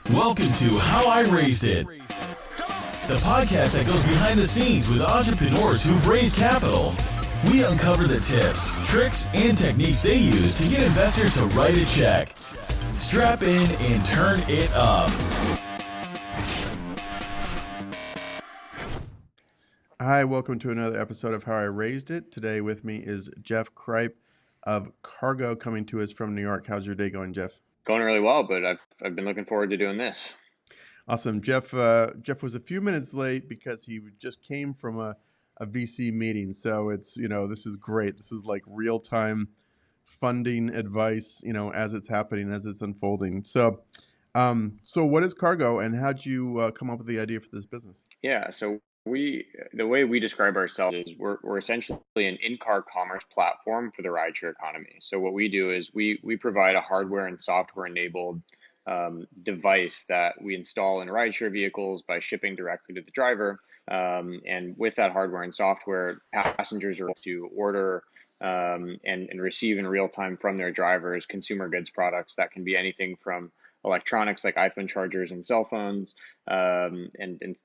Welcome to How I Raised It, the podcast that goes behind the scenes with entrepreneurs who've raised capital. We uncover the tips, tricks, and techniques they use to get investors to write a check. Strap in and turn it up. Hi, welcome to another episode of How I Raised It. Today with me is Jeff Cripe of Cargo coming to us from New York. How's your day going, Jeff? Going really well, but I've been looking forward to doing this. Awesome. Jeff was a few minutes late because he just came from a VC meeting. So it's, this is great. This is like real-time funding advice, as it's happening, as it's unfolding. So what is Cargo and how'd you come up with the idea for this business? Yeah, so the way we describe ourselves is we're essentially an in-car commerce platform for the rideshare economy. So what we do is we provide a hardware and software enabled device that we install in rideshare vehicles by shipping directly to the driver. And with that hardware and software, passengers are able to order and receive in real time from their drivers consumer goods products that can be anything from electronics like iPhone chargers and cell phones, and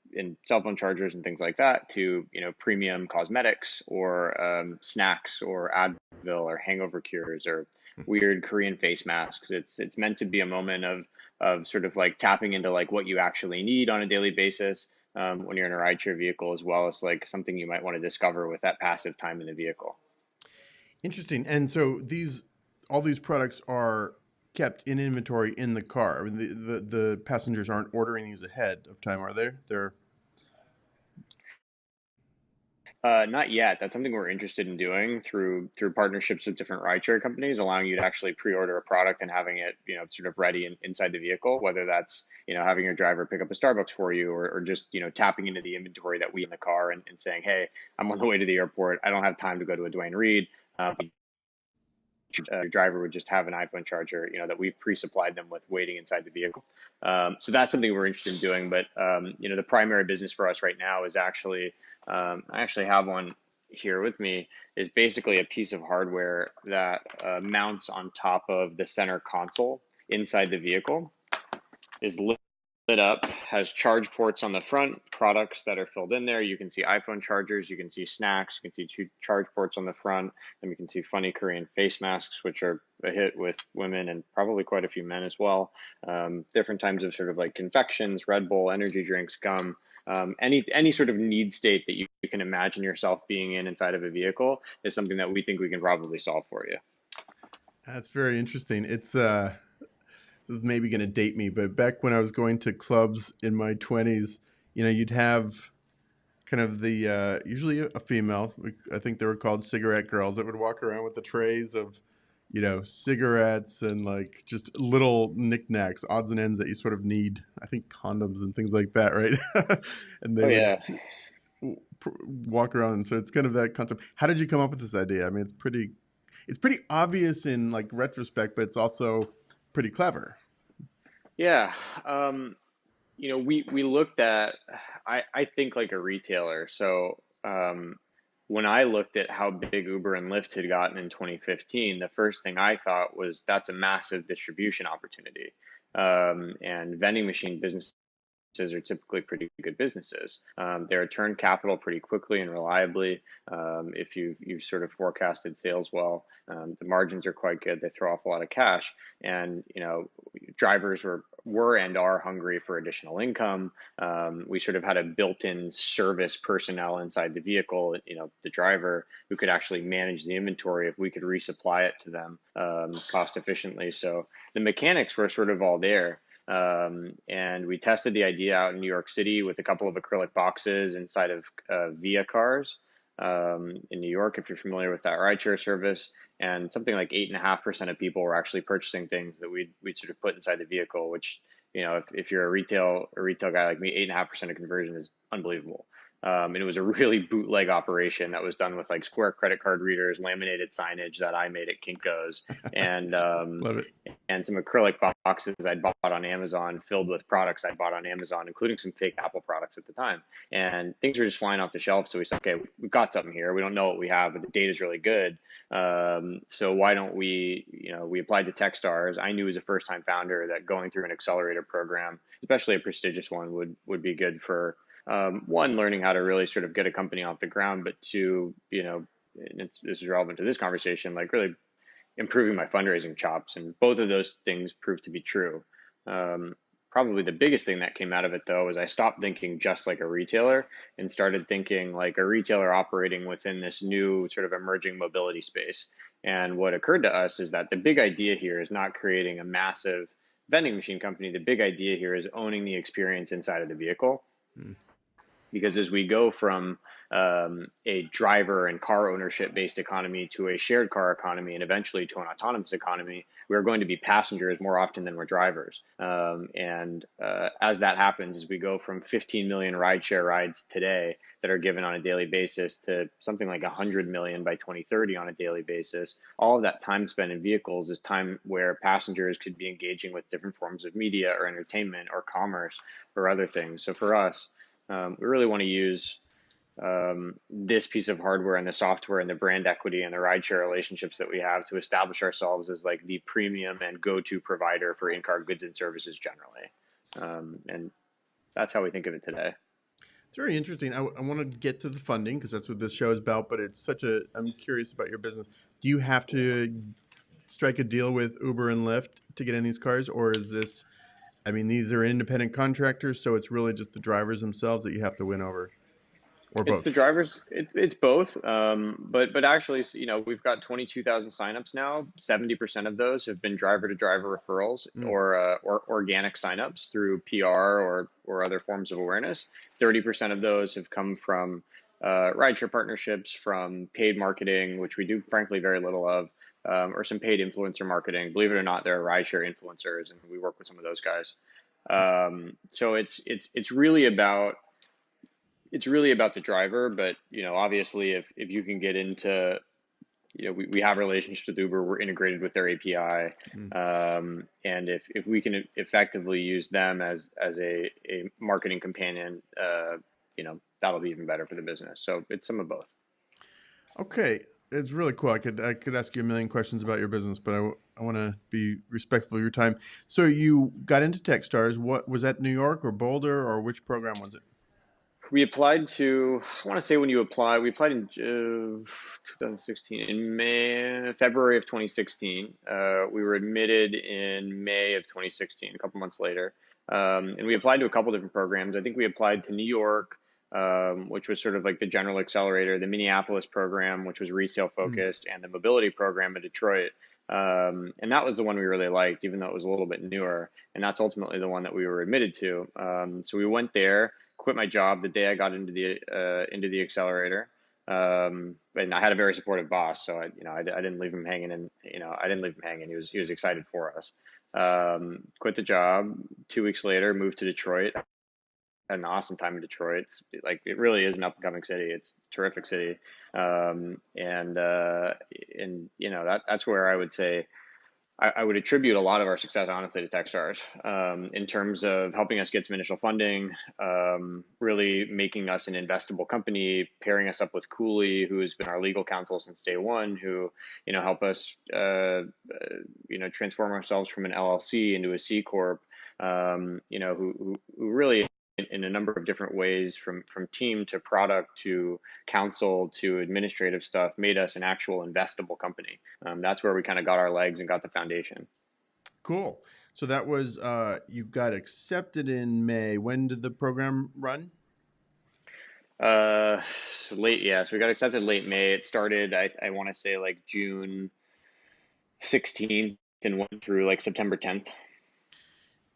cell phone chargers and things like that, to premium cosmetics or snacks or Advil or hangover cures or weird Korean face masks. It's meant to be a moment of sort of like tapping into like what you actually need on a daily basis when you're in a rideshare vehicle, as well as like something you might want to discover with that passive time in the vehicle. Interesting. And so all these products are kept in inventory in the car. I mean, the passengers aren't ordering these ahead of time, are they? They're Not yet. That's something we're interested in doing through partnerships with different rideshare companies, allowing you to actually pre-order a product and having it, sort of ready inside the vehicle, whether that's, having your driver pick up a Starbucks for you or just, tapping into the inventory that we in the car and saying, hey, I'm on the way to the airport. I don't have time to go to a Dwayne Reed. Your driver would just have an iPhone charger, that we've pre-supplied them with waiting inside the vehicle. So that's something we're interested in doing. But, the primary business for us right now is actually, I actually have one here with me, is basically a piece of hardware that mounts on top of the center console inside the vehicle, is lit up, has charge ports on the front, products that are filled in there. You can see iPhone chargers, you can see snacks, you can see two charge ports on the front, and we can see funny Korean face masks, which are a hit with women and probably quite a few men as well. Different types of sort of like confections, Red Bull, energy drinks, gum, any sort of need state that you can imagine yourself being inside of a vehicle is something that we think we can probably solve for you. That's very interesting. This is maybe going to date me, but back when I was going to clubs in my 20s, you'd have kind of the usually a female. I think they were called cigarette girls that would walk around with the trays of, cigarettes and like just little knickknacks, odds and ends that you sort of need. I think condoms and things like that, right? And they would walk around. And so it's kind of that concept. How did you come up with this idea? I mean, it's pretty obvious in like retrospect, but it's also pretty clever. Yeah. We looked at, I think like a retailer. So when I looked at how big Uber and Lyft had gotten in 2015, the first thing I thought was that's a massive distribution opportunity. And vending machine businesses are typically pretty good businesses. They return capital pretty quickly and reliably. If you've sort of forecasted sales well, the margins are quite good. They throw off a lot of cash, and drivers were and are hungry for additional income. We sort of had a built-in service personnel inside the vehicle, the driver, who could actually manage the inventory if we could resupply it to them cost efficiently. So the mechanics were sort of all there. And we tested the idea out in New York City with a couple of acrylic boxes inside of Via cars in New York, if you're familiar with that rideshare service. And something like 8.5% of people were actually purchasing things that we'd sort of put inside the vehicle, which, if you're a retail guy like me, 8.5% of conversion is unbelievable. And it was a really bootleg operation that was done with like Square credit card readers, laminated signage that I made at Kinko's, and Love it. some acrylic boxes I'd bought on Amazon filled with products I'd bought on Amazon, including some fake Apple products at the time. And things were just flying off the shelf. So we said, okay, we've got something here. We don't know what we have, but the data is really good. So why don't we, we applied to Techstars. I knew as a first-time founder that going through an accelerator program, especially a prestigious one, would be good for one, learning how to really sort of get a company off the ground, but two, and this is relevant to this conversation, like really improving my fundraising chops. And both of those things proved to be true. Probably the biggest thing that came out of it, though, is I stopped thinking just like a retailer and started thinking like a retailer operating within this new sort of emerging mobility space. And what occurred to us is that the big idea here is not creating a massive vending machine company. The big idea here is owning the experience inside of the vehicle. Mm. Because as we go from a driver and car ownership based economy to a shared car economy and eventually to an autonomous economy, we're going to be passengers more often than we're drivers. As that happens, as we go from 15 million rideshare rides today that are given on a daily basis to something like 100 million by 2030 on a daily basis, all of that time spent in vehicles is time where passengers could be engaging with different forms of media or entertainment or commerce or other things. So for us, we really want to use this piece of hardware and the software and the brand equity and the rideshare relationships that we have to establish ourselves as like the premium and go-to provider for in-car goods and services generally. And that's how we think of it today. It's very interesting. I want to get to the funding because that's what this show is about, but I'm curious about your business. Do you have to strike a deal with Uber and Lyft to get in these cars, or is this, these are independent contractors, so it's really just the drivers themselves that you have to win over, or both? It's the drivers. It's both. But actually, we've got 22,000 signups now. 70% of those have been driver-to-driver referrals or organic signups through PR or other forms of awareness. 30% of those have come from rideshare partnerships, from paid marketing, which we do frankly very little of, or some paid influencer marketing. Believe it or not, there are rideshare influencers, and we work with some of those guys. So it's really about the driver, but obviously if you can get into, we have relationships with Uber, we're integrated with their API, and if we can effectively use them as a marketing companion, that'll be even better for the business. So it's some of both. Okay. It's really cool. I could ask you a million questions about your business, but I want to be respectful of your time. So you got into Techstars. What was that, New York or Boulder, or which program was it? We applied to, I want to say when you apply, we applied in 2016, in February of 2016. We were admitted in May of 2016, a couple months later. And we applied to a couple different programs. I think we applied to New York, which was sort of like the general accelerator, the Minneapolis program, which was retail focused, and the mobility program in Detroit. And that was the one we really liked, even though it was a little bit newer. And that's ultimately the one that we were admitted to. So we went there, quit my job the day I got into the accelerator. And I had a very supportive boss, so I didn't leave him hanging, and I didn't leave him hanging. He was excited for us. Quit the job. 2 weeks later, moved to Detroit. Had an awesome time in Detroit. It really is an up and coming city. It's a terrific city. That's where I would say I would attribute a lot of our success, honestly, to Techstars, in terms of helping us get some initial funding, really making us an investable company, pairing us up with Cooley, who has been our legal counsel since day one, who, help us, transform ourselves from an LLC into a C Corp, who really, in a number of different ways, from team to product to counsel to administrative stuff, made us an actual investable company. That's where we kind of got our legs and got the foundation. Cool. So that was, you got accepted in May. When did the program run? So late, yeah. So we got accepted late May. It started, I want to say like June 16th and went through like September 10th.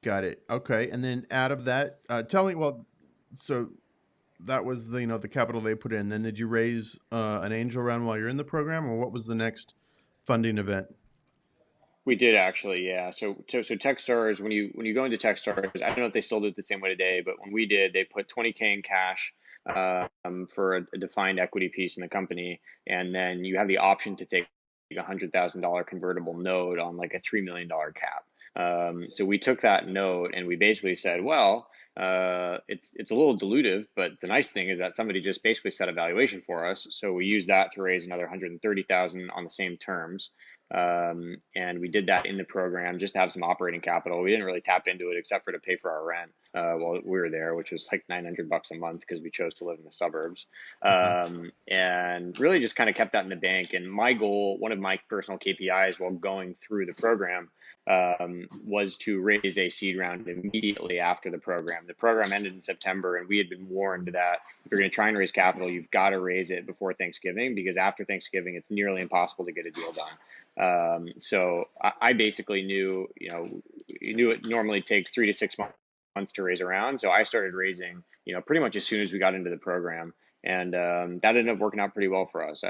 Got it. Okay. And then out of that, tell me, so that was the capital they put in. Then did you raise an angel round while you're in the program, or what was the next funding event? We did actually, yeah. So Techstars, when you go into Techstars, I don't know if they still do it the same way today, but when we did, they put 20K in cash for a defined equity piece in the company, and then you have the option to take a $100,000 convertible note on like a $3 million cap. So we took that note and we basically said, well, it's a little dilutive, but the nice thing is that somebody just basically set a valuation for us. So we used that to raise another 130,000 on the same terms. And we did that in the program just to have some operating capital. We didn't really tap into it except for to pay for our rent while we were there, which was like $900 a month because we chose to live in the suburbs. And really just kind of kept that in the bank. And my goal, one of my personal KPIs while going through the program, was to raise a seed round immediately after the program. The program ended in September, and we had been warned that if you're going to try and raise capital, you've got to raise it before Thanksgiving, because after Thanksgiving, it's nearly impossible to get a deal done. So I basically knew, you knew it normally takes 3 to 6 months to raise a round. So I started raising, pretty much as soon as we got into the program. And that ended up working out pretty well for us.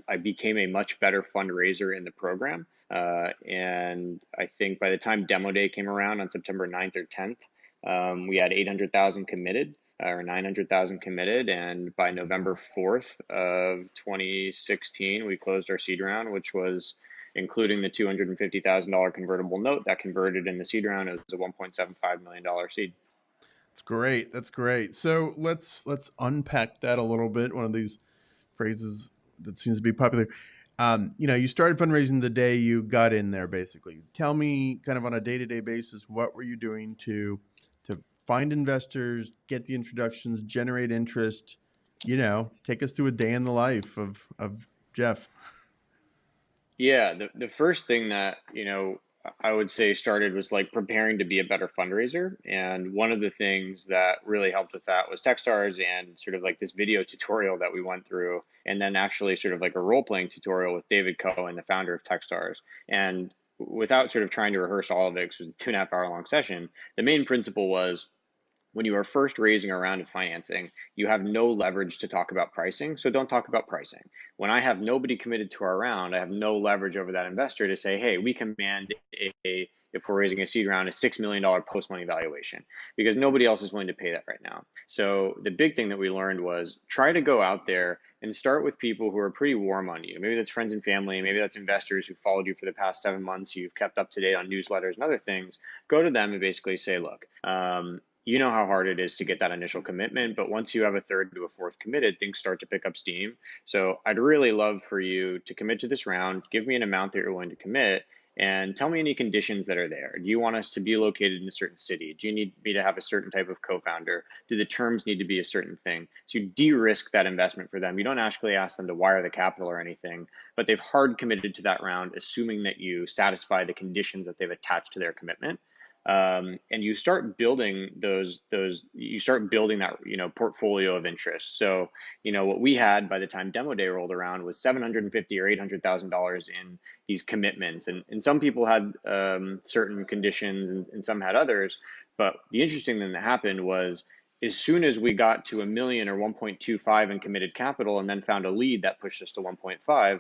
I became a much better fundraiser in the program. And I think by the time demo day came around on September 9th or 10th, we had 800,000 committed or 900,000 committed. And by November 4th of 2016, we closed our seed round, which was including the $250,000 convertible note that converted in the seed round. It was a $1.75 million seed. That's great. That's great. So let's unpack that a little bit. One of these phrases that seems to be popular. You started fundraising the day you got in there, basically. Tell me kind of on a day-to-day basis, what were you doing to find investors, get the introductions, generate interest, take us through a day in the life of Jeff. Yeah, the first thing that, I would say started was like preparing to be a better fundraiser. And one of the things that really helped with that was Techstars and sort of like this video tutorial that we went through, and then actually sort of like a role-playing tutorial with David Cohen, the founder of Techstars. And without sort of trying to rehearse all of it, because it was a 2.5 hour long session, the main principle was, when you are first raising a round of financing, you have no leverage to talk about pricing, so don't talk about pricing. When I have nobody committed to our round, I have no leverage over that investor to say, hey, we command if we're raising a seed round, a $6 million post-money valuation, because nobody else is willing to pay that right now. So the big thing that we learned was try to go out there and start with people who are pretty warm on you. Maybe that's friends and family, maybe that's investors who followed you for the past 7 months, you've kept up to date on newsletters and other things. Go to them and basically say, look, you know how hard it is to get that initial commitment, but once you have a third to a fourth committed, things start to pick up steam. So I'd really love for you to commit to this round, give me an amount that you're willing to commit, and tell me any conditions that are there. Do you want us to be located in a certain city? Do you need me to have a certain type of co-founder? Do the terms need to be a certain thing? So you de-risk that investment for them. You don't actually ask them to wire the capital or anything, but they've hard committed to that round, assuming that you satisfy the conditions that they've attached to their commitment. And you start building you start building that, portfolio of interest. So, what we had by the time demo day rolled around was $750,000 or $800,000 in these commitments. And some people had certain conditions and some had others. But the interesting thing that happened was, as soon as we got to $1 million or 1.25 in committed capital and then found a lead that pushed us to 1.5,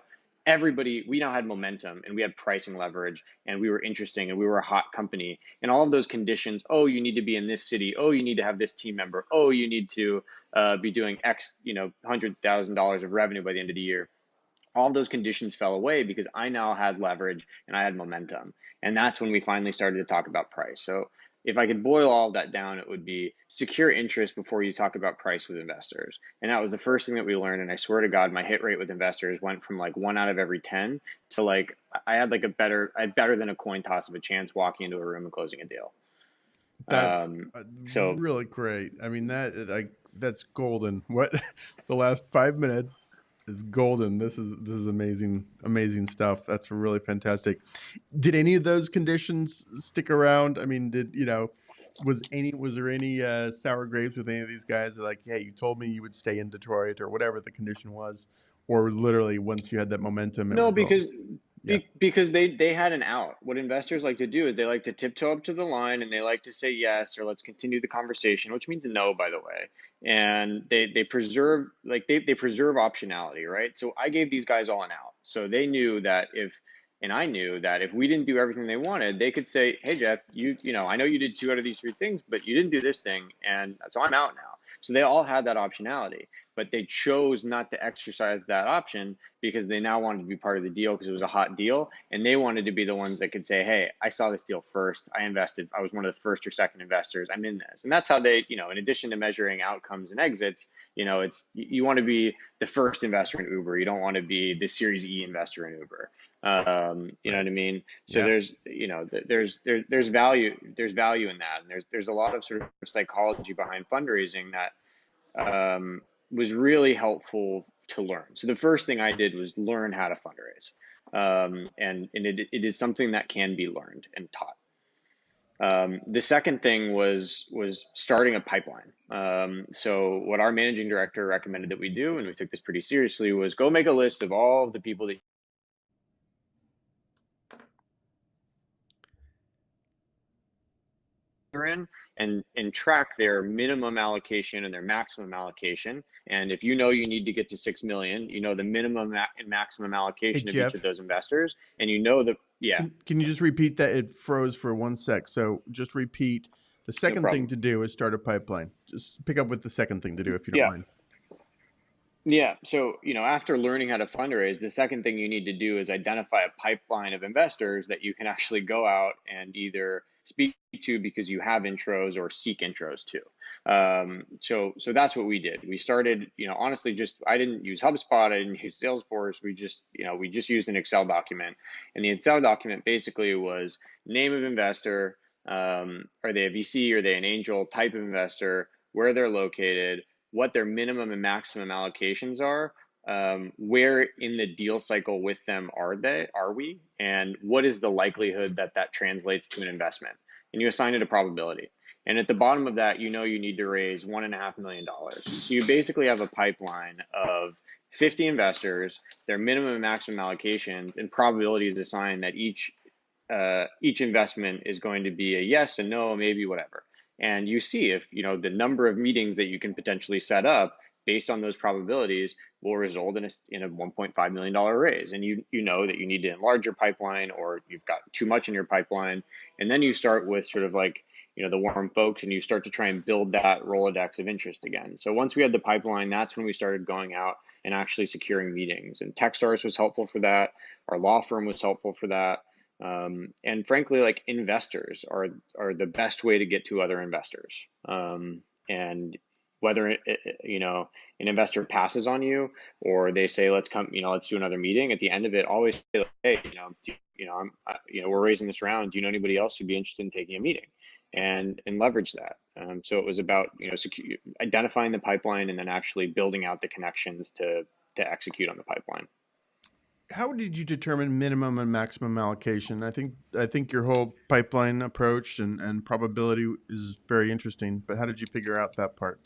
we now had momentum and we had pricing leverage and we were interesting and we were a hot company, and all of those conditions, oh, you need to be in this city, oh, you need to have this team member, oh, you need to be doing X, $100,000 of revenue by the end of the year. All of those conditions fell away because I now had leverage and I had momentum. And that's when we finally started to talk about price. So if I could boil all of that down, it would be secure interest before you talk about price with investors. And that was the first thing that we learned. And I swear to God, my hit rate with investors went from like 1 out of every 10 to like, I had better than a coin toss of a chance walking into a room and closing a deal. That's So really great. I mean, that's golden. What the last 5 minutes is golden. This is amazing stuff. That's really fantastic. Did any of those conditions stick around? I mean, was there any sour grapes with any of these guys? Like, hey, you told me you would stay in Detroit or whatever the condition was, or literally once you had that momentum, no, because yeah. because they had an out. What investors like to do is they like to tiptoe up to the line and they like to say yes, or let's continue the conversation, which means no, by the way. And they preserve they preserve optionality, right? So I gave these guys all an out. So they knew that I knew that if we didn't do everything they wanted, they could say, hey, Jeff, I know you did 2 out of these 3 things, but you didn't do this thing. And so I'm out now. So they all had that optionality, but they chose not to exercise that option because they now wanted to be part of the deal because it was a hot deal. And they wanted to be the ones that could say, hey, I saw this deal first. I invested. I was one of the first or second investors. I'm in this. And that's how they, in addition to measuring outcomes and exits, you want to be the first investor in Uber. You don't want to be the Series E investor in Uber. You know what I mean? So Yeah. there's value in that, and there's a lot of sort of psychology behind fundraising that was really helpful to learn. So the first thing I did was learn how to fundraise, and it is something that can be learned and taught. The second thing was starting a pipeline. So what our managing director recommended that we do, and we took this pretty seriously, was go make a list of all of the people that are in, and track their minimum allocation and their maximum allocation. And if you need to get to 6 million, the minimum and maximum allocation of each of those investors, and yeah. Can you just repeat that? It froze for 1 sec. So just repeat. The second thing to do is start a pipeline. Just pick up with the second thing to do if you don't mind. Yeah. So, after learning how to fundraise, the second thing you need to do is identify a pipeline of investors that you can actually go out and either speak to because you have intros or seek intros to. So that's what we did. We started, honestly, I didn't use HubSpot. I didn't use Salesforce. We just used an Excel document, and the Excel document basically was name of investor. Are they a VC? Are they an angel? Type of investor, where they're located, what their minimum and maximum allocations are, where in the deal cycle with them are we, and what is the likelihood that translates to an investment. And you assign it a probability. And at the bottom of that, you need to raise $1.5 million. So you basically have a pipeline of 50 investors, their minimum and maximum allocations, and probabilities assigned that each investment is going to be a yes, a no, maybe whatever. And you see if the number of meetings that you can potentially set up based on those probabilities will result in a $1.5 million raise. And you know that you need to enlarge your pipeline, or you've got too much in your pipeline. And then you start with sort of like the warm folks, and you start to try and build that Rolodex of interest again. So once we had the pipeline, that's when we started going out and actually securing meetings. And Techstars was helpful for that. Our law firm was helpful for that. And frankly, like, investors are the best way to get to other investors. And whether an investor passes on you, or they say, let's come, let's do another meeting. At the end of it, always say, like, hey, we're raising this round. Do you know anybody else who'd be interested in taking a meeting? And leverage that. So it was about identifying the pipeline and then actually building out the connections to execute on the pipeline. How did you determine minimum and maximum allocation? I think your whole pipeline approach and probability is very interesting, but how did you figure out that part?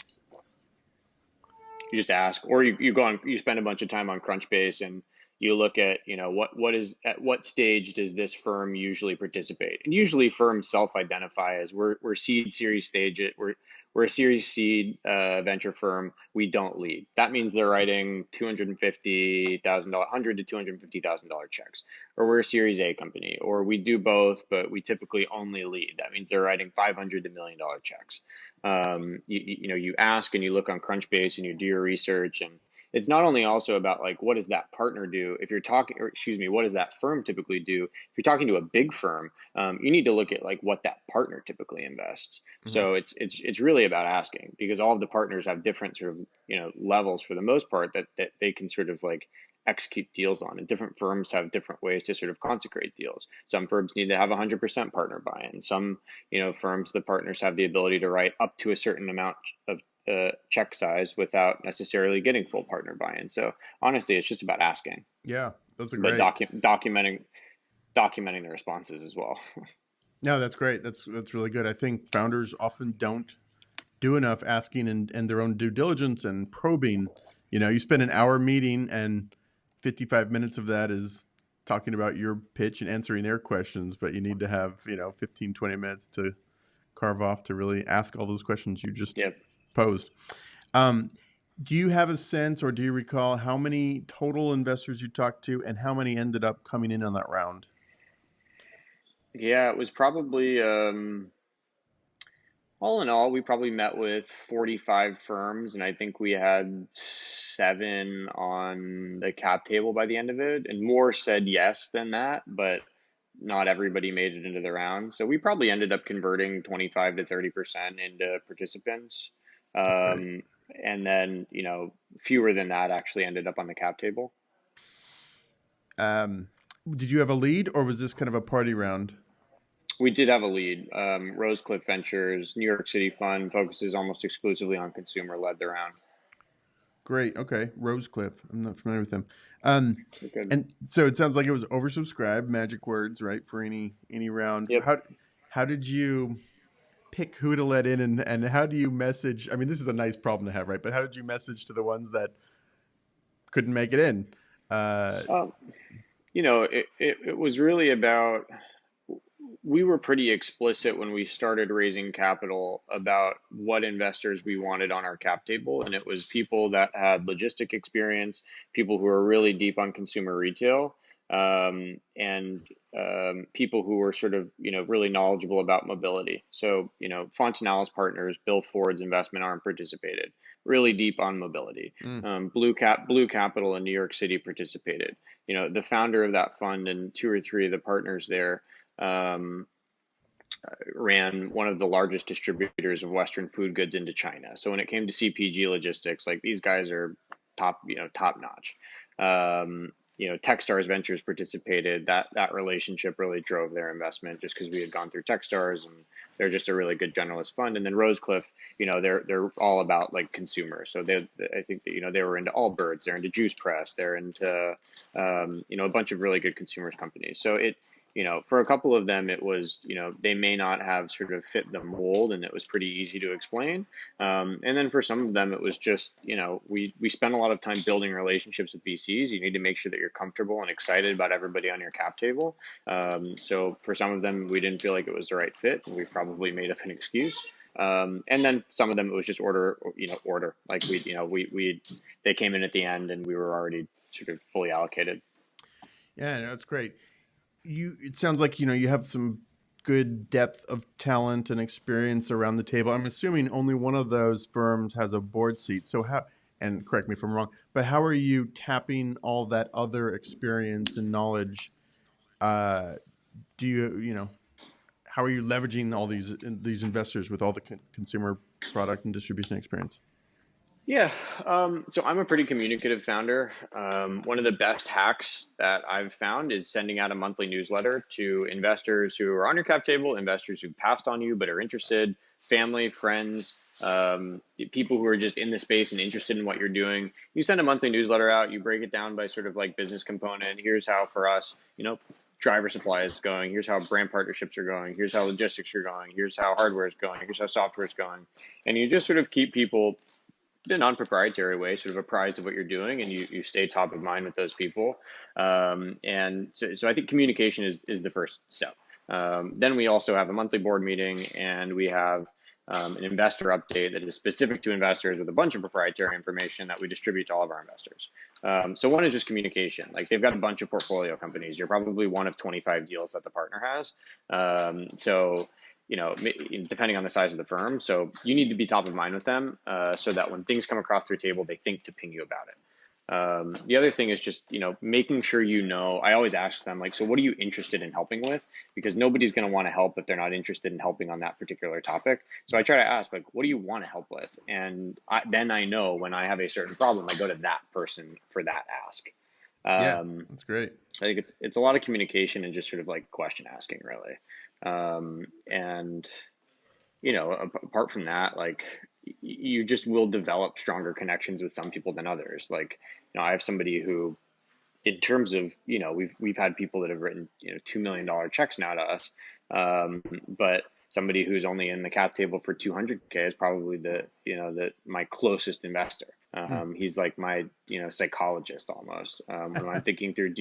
You just ask, or you spend a bunch of time on Crunchbase, and you look at, at what stage does this firm usually participate? And usually firms self-identify as we're seed series stage. We're a Series Seed venture firm. We don't lead. That means they're writing $250,000, $100,000 to $250,000 checks. Or we're a Series A company, or we do both, but we typically only lead. That means they're writing $500,000 to $1 million checks. You ask and you look on Crunchbase and you do your research, and it's not only also about like, what does that partner do? If you're talking, or excuse me, what does that firm typically do? If you're talking to a big firm, you need to look at like what that partner typically invests. Mm-hmm. So it's really about asking, because all of the partners have different sort of, levels for the most part that they can sort of like execute deals on, and different firms have different ways to sort of consecrate deals. Some firms need to have 100% partner buy-in. Some, firms, the partners have the ability to write up to a certain amount of check size without necessarily getting full partner buy-in. So honestly, it's just about asking. Yeah, those are great. But documenting the responses as well. No, that's great. That's really good. I think founders often don't do enough asking and their own due diligence and probing. You spend an hour meeting, and 55 minutes of that is talking about your pitch and answering their questions, but you need to have 15, 20 minutes to carve off to really ask all those questions you just posed. Do you have a sense, or do you recall how many total investors you talked to and how many ended up coming in on that round? Yeah, it was probably, I'll All in all, we probably met with 45 firms, and I think we had 7 on the cap table by the end of it, and more said yes than that, but not everybody made it into the round. So we probably ended up converting 25 to 30% into participants. Right. Um, and then, fewer than that actually ended up on the cap table. Um, did you have a lead, or was this kind of a party round? We did have a lead. Rosecliff Ventures, New York City fund, focuses almost exclusively on consumer, led the round. Great. Okay. Rosecliff. I'm not familiar with them. Um, Good. and so it sounds like it was oversubscribed. Magic words, right? For any round. Yep. How did you pick who to let in, and how do you message? I mean, this is a nice problem to have, right? But how did you message to the ones that couldn't make it in? Uh, Um, it was really about, we were pretty explicit when we started raising capital about what investors we wanted on our cap table. And it was people that had logistic experience, people who are really deep on consumer retail, and people who were sort of, really knowledgeable about mobility. So, Fontanelles Partners, Bill Ford's investment arm, participated, really deep on mobility. mm, Blue Capital in New York City participated. The founder of that fund and 2 or 3 of the partners there um, ran one of the largest distributors of Western food goods into China. So when it came to CPG logistics, like, these guys are top notch. Techstars Ventures participated. That relationship really drove their investment, just because we had gone through Techstars, and they're just a really good generalist fund. And then Rosecliff, they're all about, like, consumer. So I think that, they were into Allbirds, they're into Juice Press, they're into a bunch of really good consumers companies. So for a couple of them, it was, they may not have sort of fit the mold, and it was pretty easy to explain. And then for some of them, it was just, we spent a lot of time building relationships with VCs. You need to make sure that you're comfortable and excited about everybody on your cap table. So for some of them, we didn't feel like it was the right fit, and we probably made up an excuse. And then some of them, it was just order. Like, they came in at the end, and we were already sort of fully allocated. yeah, no, that's great. It sounds like you have some good depth of talent and experience around the table. I'm assuming only one of those firms has a board seat. So and correct me if I'm wrong, but how are you tapping all that other experience and knowledge? Uh, do how are you leveraging all these investors with all the consumer product and distribution experience? Yeah, so I'm a pretty communicative founder. One of the best hacks that I've found is sending out a monthly newsletter to investors who are on your cap table, investors who passed on you but are interested, family, friends, people who are just in the space and interested in what you're doing. You send a monthly newsletter out, you break it down by sort of like business component. Here's how for us, driver supply is going. Here's how brand partnerships are going. Here's how logistics are going. Here's how hardware is going. Here's how software is going. And you just sort of keep people in a non-proprietary way, sort of apprised of what you're doing, and you stay top of mind with those people. And so I think communication is the first step. Then we also have a monthly board meeting, and we have an investor update that is specific to investors with a bunch of proprietary information that we distribute to all of our investors. So one is just communication. Like, they've got a bunch of portfolio companies. You're probably one of 25 deals that the partner has. So depending on the size of the firm. So you need to be top of mind with them, so that when things come across their table, they think to ping you about it. The other thing is just, making sure, I always ask them, like, so what are you interested in helping with? Because nobody's going to want to help if they're not interested in helping on that particular topic. So I try to ask, like, what do you want to help with? And then I know when I have a certain problem, I go to that person for that ask. Yeah, that's great. I think it's a lot of communication and just sort of like question asking, really. And apart from that, like, you just will develop stronger connections with some people than others. Like, I have somebody who, in terms of, we've had people that have written, $2 million checks now to us. But somebody who's only in the cap table for 200K is probably my closest investor. He's like my, psychologist almost. When I'm thinking through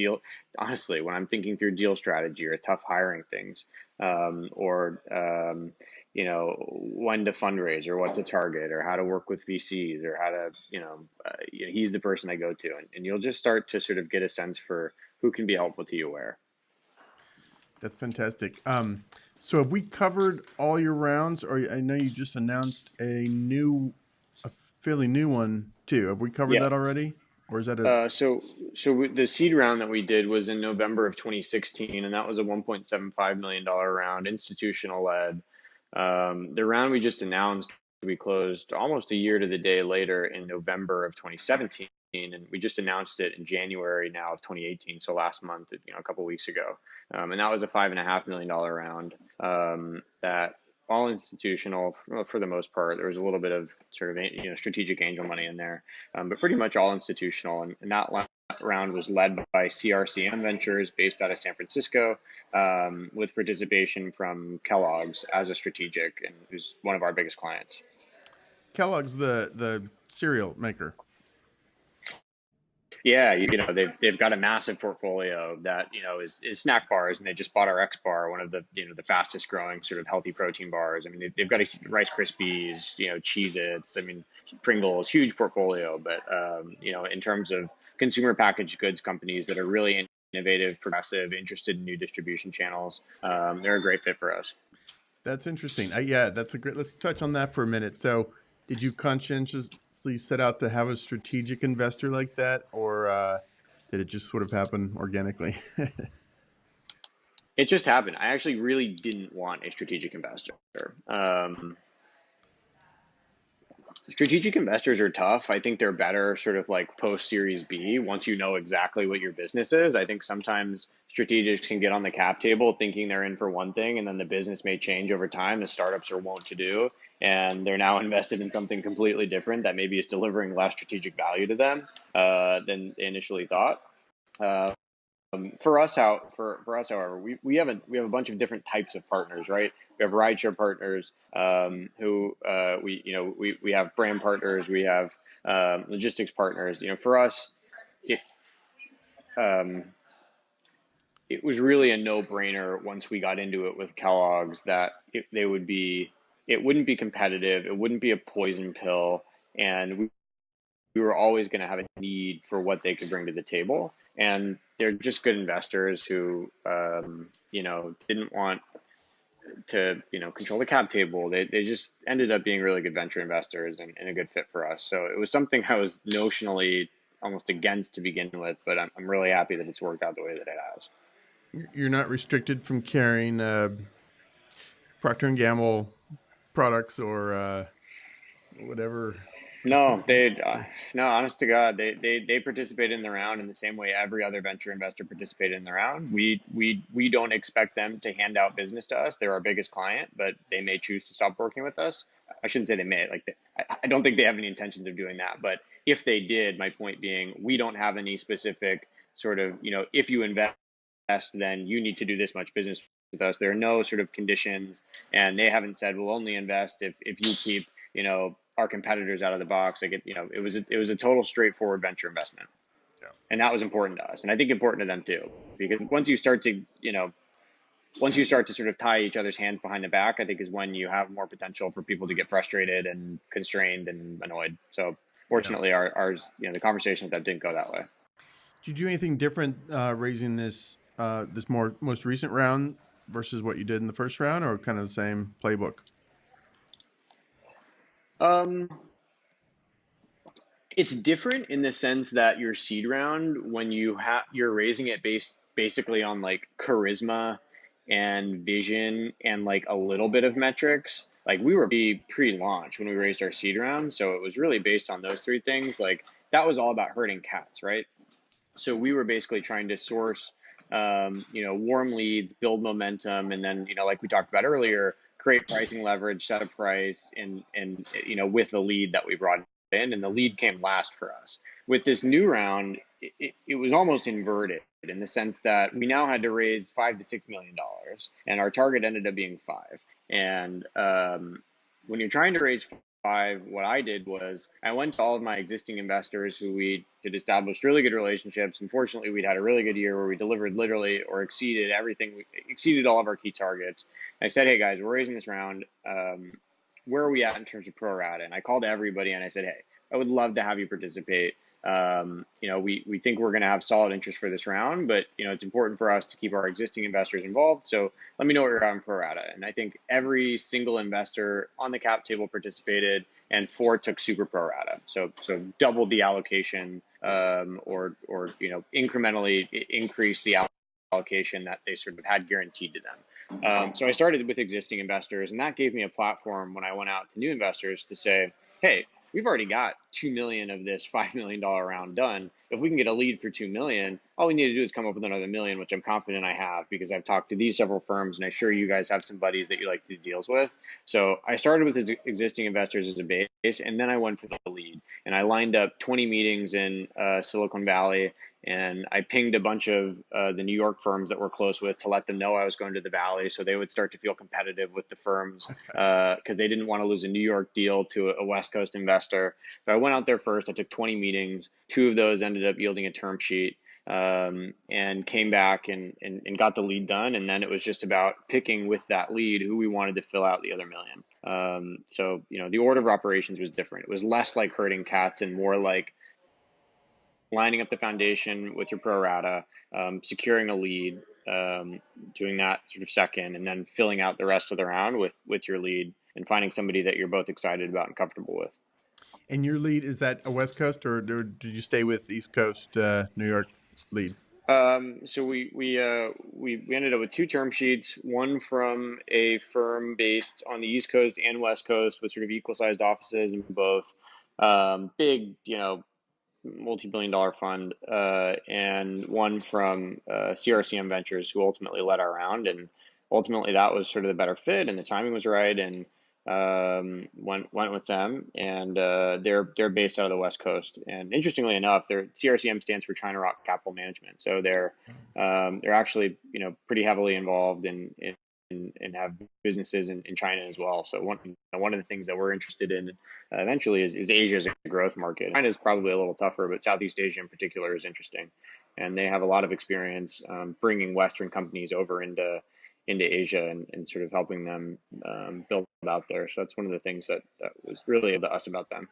when I'm thinking through deal strategy or tough hiring things, or when to fundraise or what to target or how to work with VCs or how to, he's the person I go to, and you'll just start to sort of get a sense for who can be helpful to you where. That's fantastic. So have we covered all your rounds? Or I know you just announced a fairly new one too. Have we covered Yeah. that already? Or is that The seed round that we did was in November of 2016, and that was a $1.75 million round, institutional led. The round we just announced, we closed almost a year to the day later in November of 2017, and we just announced it in January now of 2018. So last month, a couple of weeks ago, and that was a $5.5 million round that all institutional for the most part. There was a little bit of sort of strategic angel money in there, but pretty much all institutional. And that round was led by CRCM Ventures, based out of San Francisco, with participation from Kellogg's as a strategic, and who's one of our biggest clients. Kellogg's the cereal maker? Yeah, they've got a massive portfolio that is snack bars, and they just bought our X bar, one of the the fastest growing sort of healthy protein bars. I mean, they've got a Rice Krispies, Cheez-Its, I mean, Pringles, huge portfolio. But in terms of consumer packaged goods companies that are really innovative, progressive, interested in new distribution channels, they're a great fit for us. That's interesting. Yeah, that's a great. Let's touch on that for a minute. So, did you conscientiously set out to have a strategic investor like that, or did it just sort of happen organically? It just happened. I actually really didn't want a strategic investor. Strategic investors are tough. I think they're better sort of like post Series B once you know exactly what your business is. I think sometimes strategics can get on the cap table thinking they're in for one thing, and then the business may change over time, as startups are wont to do. And they're now invested in something completely different that maybe is delivering less strategic value to them than they initially thought. Uh, for us, however, we have a bunch of different types of partners, right? We have rideshare partners who we have brand partners, we have logistics partners. For us, it um, it was really a no-brainer once we got into it with Kellogg's that it wouldn't be competitive, it wouldn't be a poison pill, and we were always going to have a need for what they could bring to the table. And they're just good investors who, didn't want to, control the cap table. They just ended up being really good venture investors and a good fit for us. So it was something I was notionally almost against to begin with, but I'm really happy that it's worked out the way that it has. You're not restricted from carrying Procter and Gamble products or whatever. No, no, honest to God, they participated in the round in the same way every other venture investor participated in the round. We don't expect them to hand out business to us. They're our biggest client, but they may choose to stop working with us. I shouldn't say they may. I don't think they have any intentions of doing that. But if they did, my point being, we don't have any specific sort of, if you invest, then you need to do this much business with us. There are no sort of conditions, and they haven't said we'll only invest if you keep our competitors out of the box. Like it was a total straightforward venture investment, Yeah. and that was important to us, and I think important to them too, because once you start to sort of tie each other's hands behind the back, I think is when you have more potential for people to get frustrated and constrained and annoyed. So Yeah. fortunately, ours, the conversation with them didn't go that way. Did you do anything different raising this most recent round versus what you did in the first round, or kind of the same playbook? Um, it's different in the sense that your seed round, when you're raising it based basically on like charisma and vision and like a little bit of metrics. Like we were pre-launch when we raised our seed round, so it was really based on those three things. Like that was all about herding cats, right? So we were basically trying to source warm leads, build momentum, and then like we talked about earlier, create pricing leverage, set a price, and with the lead that we brought in, and the lead came last for us. With this new round, it was almost inverted in the sense that we now had to raise $5 to $6 million, and our target ended up being $5. And when you're trying to raise five, what I did was I went to all of my existing investors who we had established really good relationships. Unfortunately, we'd had a really good year where we delivered literally or exceeded everything. We exceeded all of our key targets. And I said, hey guys, we're raising this round. Where are we at in terms of pro rata? And I called everybody and I said, hey, I would love to have you participate. We think we're going to have solid interest for this round, but it's important for us to keep our existing investors involved. So let me know what you're on pro rata. And I think every single investor on the cap table participated, and 4 took super pro rata. So doubled the allocation, or incrementally increased the allocation that they sort of had guaranteed to them. So I started with existing investors, and that gave me a platform when I went out to new investors to say, hey, we've already got 2 million of this $5 million round done. If we can get a lead for 2 million, all we need to do is come up with another million, which I'm confident I have because I've talked to these several firms, and I'm sure you guys have some buddies that you like to do deals with. So I started with existing investors as a base, and then I went for the lead, and I lined up 20 meetings in Silicon Valley. And I pinged a bunch of the New York firms that we're close with to let them know I was going to the Valley, so they would start to feel competitive with the firms because they didn't want to lose a New York deal to a West Coast investor. But I went out there first. I took 20 meetings. 2 of those ended up yielding a term sheet, and came back and got the lead done. And then it was just about picking with that lead who we wanted to fill out the other million. So the order of operations was different. It was less like herding cats and more like lining up the foundation with your pro rata, securing a lead, doing that sort of second, and then filling out the rest of the round with your lead and finding somebody that you're both excited about and comfortable with. And your lead, is that a West Coast, or did you stay with East Coast New York lead? So we ended up with 2 term sheets, one from a firm based on the East Coast and West Coast with sort of equal sized offices in both, big, multi-billion-dollar fund, and one from CRCM Ventures, who ultimately led our round, and ultimately that was sort of the better fit, and the timing was right, and went with them, and they're based out of the West Coast, and interestingly enough, their CRCM stands for China Rock Capital Management, so they're actually pretty heavily involved and have businesses in China as well. So one of the things that we're interested in eventually is Asia as a growth market. China is probably a little tougher, but Southeast Asia in particular is interesting, and they have a lot of experience bringing Western companies over into Asia and sort of helping them build out there. So that's one of the things that was really to us about them.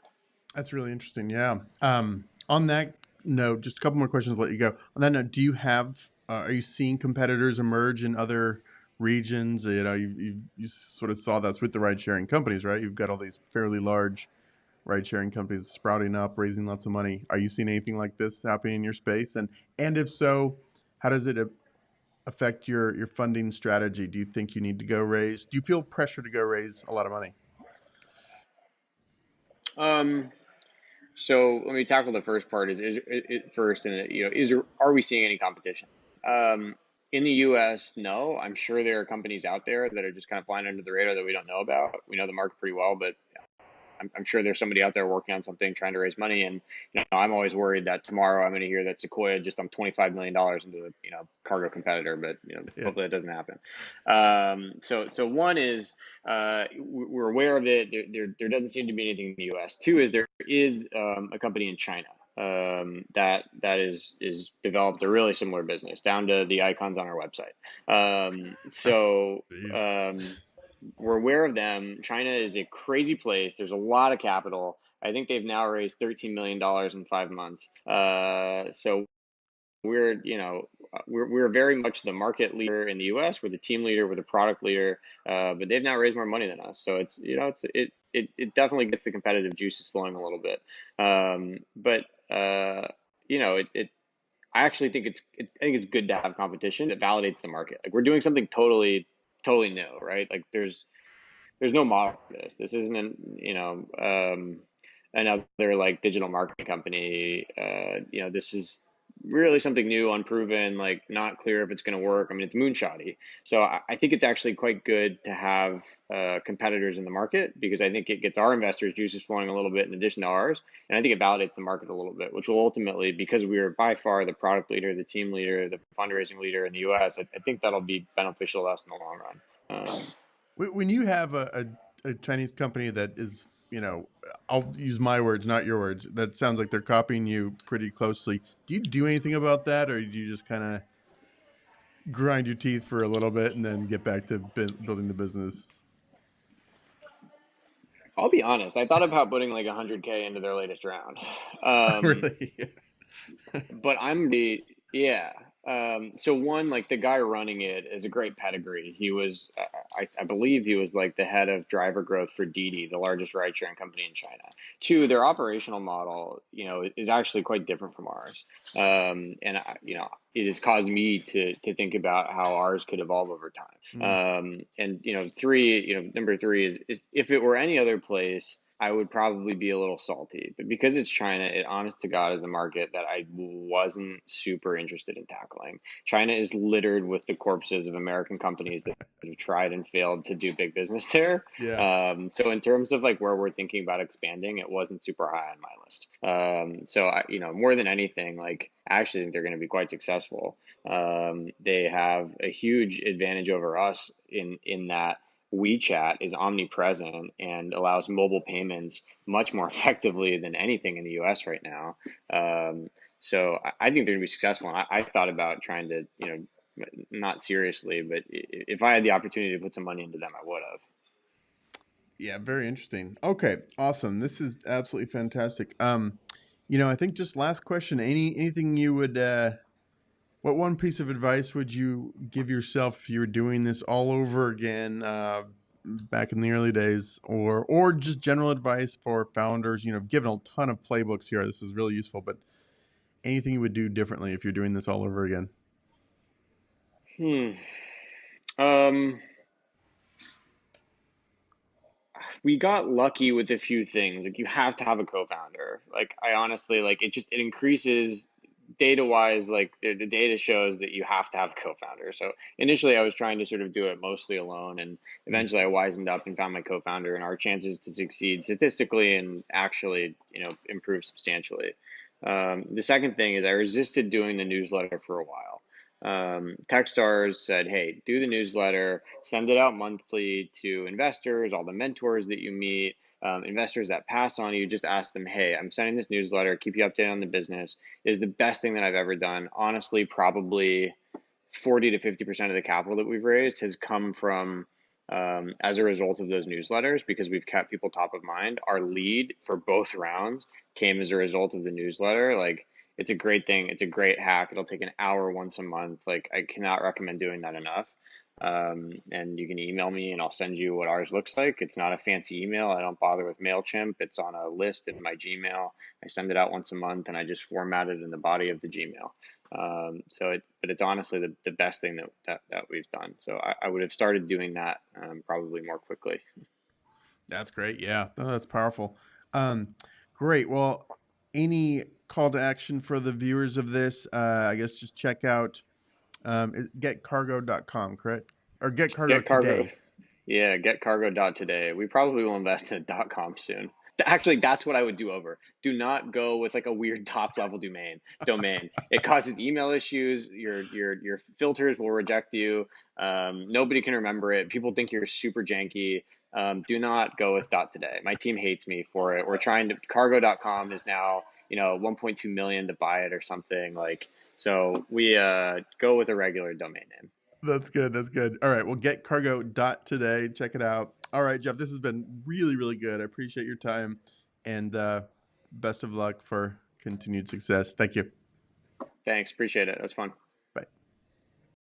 That's really interesting. Yeah. On that note, just a couple more questions to let you go. On that note, do you have, are you seeing competitors emerge in other regions? You sort of saw that's with the ride sharing companies, right? You've got all these fairly large ride sharing companies sprouting up, raising lots of money. Are you seeing anything like this happening in your space? And if so, how does it affect your funding strategy? Do you think you need to go raise? Do you feel pressure to go raise a lot of money? So let me tackle the first part. Is it first, and are we seeing any competition? In the U.S., no. I'm sure there are companies out there that are just kind of flying under the radar that we don't know about. We know the market pretty well, but I'm sure there's somebody out there working on something, trying to raise money. And I'm always worried that tomorrow I'm going to hear that Sequoia just dumped $25 million into a cargo competitor, but hopefully that doesn't happen. So one is we're aware of it. There doesn't seem to be anything in the U.S. Two is there is a company in China that is developed a really similar business down to the icons on our website. We're aware of them. China is a crazy place. There's a lot of capital. I think they've now raised $13 million in 5 months. So we're very much the market leader in the U.S. We're the team leader. We're the product leader. But they've now raised more money than us. So it definitely gets the competitive juices flowing a little bit. I actually think it's good to have competition that validates the market. Like we're doing something totally new, right? Like there's no model for this. This isn't another like digital marketing company. This is really something new, unproven, like not clear if it's going to work. I mean, it's moonshotty. So I think it's actually quite good to have competitors in the market because I think it gets our investors juices flowing a little bit in addition to ours. And I think it validates the market a little bit, which will ultimately, because we are by far the product leader, the team leader, the fundraising leader in the US, I think that'll be beneficial to us in the long run. When you have a Chinese company that is, I'll use my words, not your words, that sounds like they're copying you pretty closely. Do you do anything about that, or do you just kind of grind your teeth for a little bit and then get back to building the business? I'll be honest. I thought about putting like 100K into their latest round. Um, Really? but I'm the yeah. So one, like the guy running it is a great pedigree. He was, I believe, he was like the head of driver growth for Didi, the largest ride sharing company in China. Two, their operational model, is actually quite different from ours. And it has caused me to think about how ours could evolve over time. Mm. And three, number three is if it were any other place, I would probably be a little salty. But because it's China, it honest to God is a market that I wasn't super interested in tackling. China is littered with the corpses of American companies that have tried and failed to do big business there. Yeah. So in terms of like where we're thinking about expanding, it wasn't super high on my list. So more than anything, like I actually think they're going to be quite successful. They have a huge advantage over us in that WeChat is omnipresent and allows mobile payments much more effectively than anything in the US right now. So I think they're going to be successful. And I thought about trying to, not seriously, but if I had the opportunity to put some money into them, I would have. Yeah, very interesting. Okay, awesome. This is absolutely fantastic. I think just last question. Anything you would what one piece of advice would you give yourself if you were doing this all over again back in the early days, or just general advice for founders? Given a ton of playbooks here, this is really useful. But anything you would do differently if you're doing this all over again? Hmm. Um, we got lucky with a few things. Like you have to have a co-founder. Like I honestly like it increases data wise, like the data shows that you have to have a co-founder. So initially I was trying to sort of do it mostly alone, and Mm. eventually I wisened up and found my co-founder, and our chances to succeed statistically and actually, improve substantially. The second thing is I resisted doing the newsletter for a while. Techstars said, hey, do the newsletter, send it out monthly to investors, all the mentors that you meet, investors that pass on you. Just ask them, hey, I'm sending this newsletter, keep you updated on the business. It is the best thing that I've ever done. Honestly, probably 40 to 50% of the capital that we've raised has come from as a result of those newsletters, because we've kept people top of mind. Our lead for both rounds came as a result of the newsletter. Like, it's a great thing. It's a great hack. It'll take an hour once a month. Like, I cannot recommend doing that enough. And you can email me and I'll send you what ours looks like. It's not a fancy email. I don't bother with MailChimp. It's on a list in my Gmail. I send it out once a month and I just format it in the body of the Gmail. But it's honestly the best thing that we've done. So I would have started doing that probably more quickly. That's great. Yeah, no, that's powerful. Great. Well, any call to action for the viewers of this? I guess just check out getcargo.com, correct? Or Get Cargo Get cargo. today. Yeah, getcargo.today. We probably will invest in a .com soon. Actually, that's what I would do over. Do not go with like a weird top level domain. It causes email issues. Your filters will reject you. Nobody can remember it. People think you're super janky. Do not go with .today. My team hates me for it. We're trying to cargo.com is now, 1.2 million to buy it or something like. So we go with a regular domain name. That's good. That's good. All right. Well, getcargo.today. Check it out. All right, Jeff, this has been really, really good. I appreciate your time, and best of luck for continued success. Thank you. Thanks. Appreciate it. That's fun.